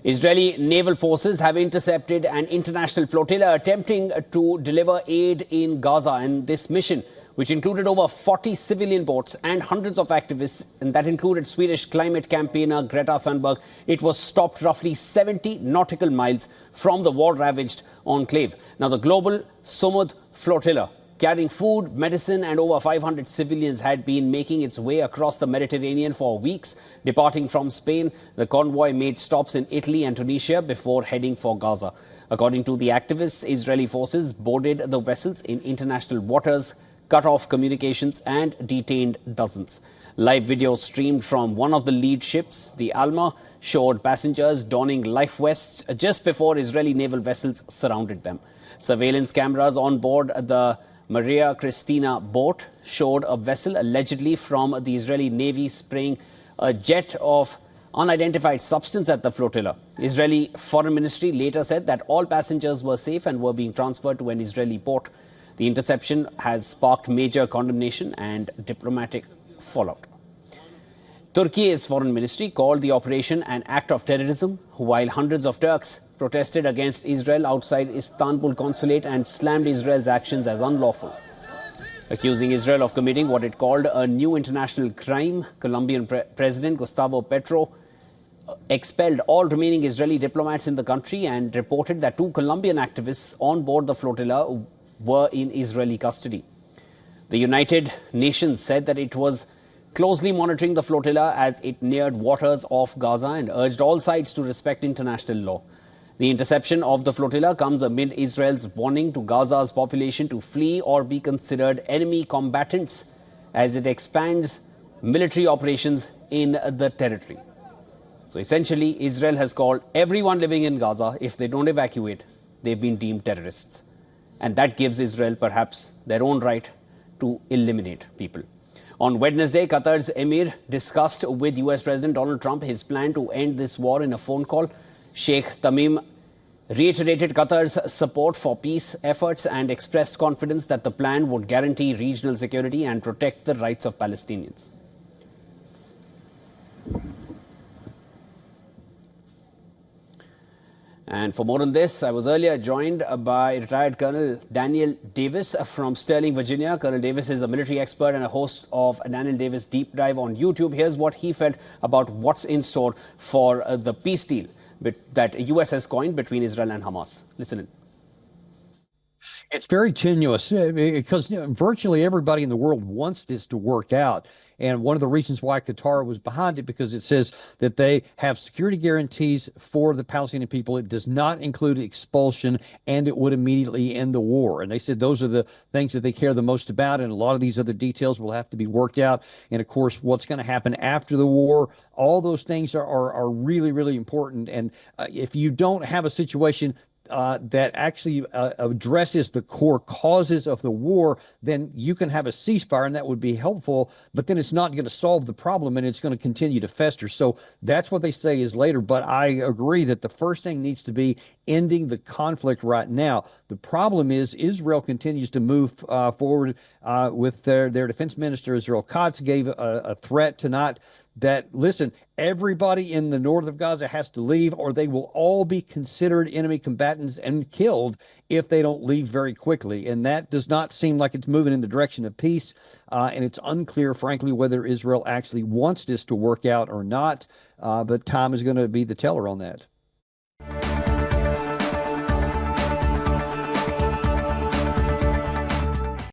Israeli naval forces have intercepted an international flotilla attempting to deliver aid in Gaza. And this mission, which included over 40 civilian boats and hundreds of activists, and that included Swedish climate campaigner Greta Thunberg, it was stopped roughly 70 nautical miles from the war-ravaged enclave. Now, the global Samud flotilla, carrying food, medicine and over 500 civilians, had been making its way across the Mediterranean for weeks. Departing from Spain, the convoy made stops in Italy and Tunisia before heading for Gaza. According to the activists, Israeli forces boarded the vessels in international waters, cut off communications and detained dozens. Live video streamed from one of the lead ships, the Alma, showed passengers donning life vests just before Israeli naval vessels surrounded them. Surveillance cameras on board the Maria Christina boat showed a vessel allegedly from the Israeli Navy spraying a jet of unidentified substance at the flotilla. Israeli Foreign Ministry later said that all passengers were safe and were being transferred to an Israeli port. The interception has sparked major condemnation and diplomatic fallout. Turkey's foreign ministry called the operation an act of terrorism, while hundreds of Turks protested against Israel outside Istanbul consulate and slammed Israel's actions as unlawful. Accusing Israel of committing what it called a new international crime, Colombian President Gustavo Petro expelled all remaining Israeli diplomats in the country and reported that 2 Colombian activists on board the flotilla were in Israeli custody. The United Nations said that it was closely monitoring the flotilla as it neared waters off Gaza and urged all sides to respect international law. The interception of the flotilla comes amid Israel's warning to Gaza's population to flee or be considered enemy combatants as it expands military operations in the territory. So essentially, Israel has called everyone living in Gaza, if they don't evacuate, they've been deemed terrorists. And that gives Israel perhaps their own right to eliminate people. On Wednesday, Qatar's Emir discussed with US President Donald Trump his plan to end this war in a phone call. Sheikh Tamim reiterated Qatar's support for peace efforts and expressed confidence that the plan would guarantee regional security and protect the rights of Palestinians. And for more on this, I was earlier joined by retired Colonel Daniel Davis from Sterling, Virginia. Colonel Davis is a military expert and a host of Daniel Davis Deep Dive on YouTube. Here's what he felt about what's in store for the peace deal that US has coined between Israel and Hamas. Listen in. It's very tenuous because virtually everybody in the world wants this to work out. And one of the reasons why Qatar was behind it, because it says that they have security guarantees for the Palestinian people. It does not include expulsion, and it would immediately end the war. And they said those are the things that they care the most about. And a lot of these other details will have to be worked out. And of course, what's going to happen after the war, all those things are really, really important. And if you don't have a situation that actually addresses the core causes of the war, then you can have a ceasefire, and that would be helpful, but then it's not going to solve the problem, and it's going to continue to fester. So that's what they say is later, but I agree that the first thing needs to be ending the conflict right now. The problem is Israel continues to move forward with their defense minister, Israel Katz, gave a threat tonight that, listen, everybody in the north of Gaza has to leave, or they will all be considered enemy combatants and killed if they don't leave very quickly. And that does not seem like it's moving in the direction of peace. And it's unclear, frankly, whether Israel actually wants this to work out or not. But time is going to be the teller on that.